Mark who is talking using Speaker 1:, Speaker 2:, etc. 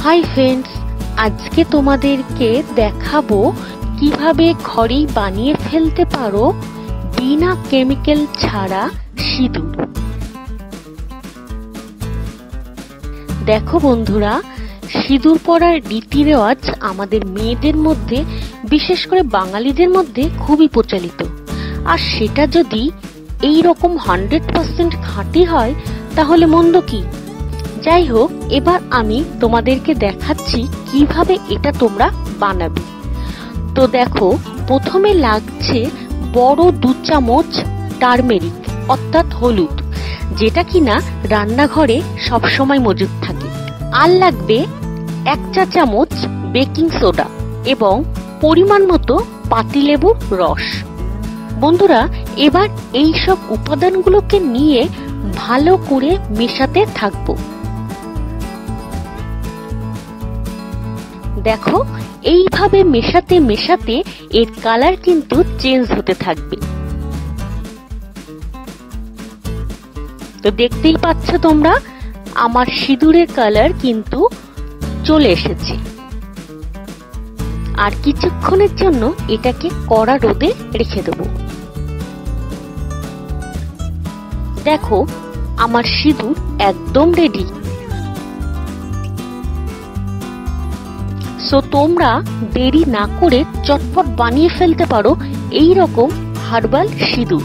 Speaker 1: Hi friends, আজকে তোমাদেরকে দেখাবো কিভাবে ঘরেই বানিয়ে ফেলতে পারো বিনা কেমিক্যাল ছাড়া সিঁদুর। দেখো বন্ধুরা, সিঁদুর পরার রীতি রেওয়াজ আমাদের মেয়েদের মধ্যে, বিশেষ করে বাঙালিদের মধ্যে খুবই প্রচলিত। আর সেটা যদি এই রকম 100% খাঁটি হয় তাহলে মন্দ কি। যাই হোক, এবার আমি তোমাদেরকে দেখাচ্ছি কিভাবে এটা তোমরা বানাবে। তো দেখো, প্রথমে লাগছে বড় 2 চামচ টারমেরিক অর্থাৎ হলুদ, যেটা কিনা রান্নাঘরে সবসময় মজুদ থাকে। আর লাগবে 1 চা চামচ বেকিং সোডা এবং পরিমাণ মতো পাতিলেবুর রস। বন্ধুরা, এবার এই সব উপাদানগুলোকে নিয়ে ভালো করে মেশাতে থাকবো। দেখো, এইভাবে মেশাতে মেশাতে এর কালার কিন্তু চেঞ্জ হতে থাকবে। তো দেখতেই পাচ্ছ তোমরা, আমার সিঁদুরের কালার কিন্তু চলে এসেছে। আর কিছুক্ষণের জন্য এটাকে কড়া রোদে রেখে দেব। দেখো, আমার সিঁদুর একদম রেডি। সো তোমরা দেরি না করে চটপট বানিয়ে ফেলতে পারো এই রকম হার্বাল সিঁদুর।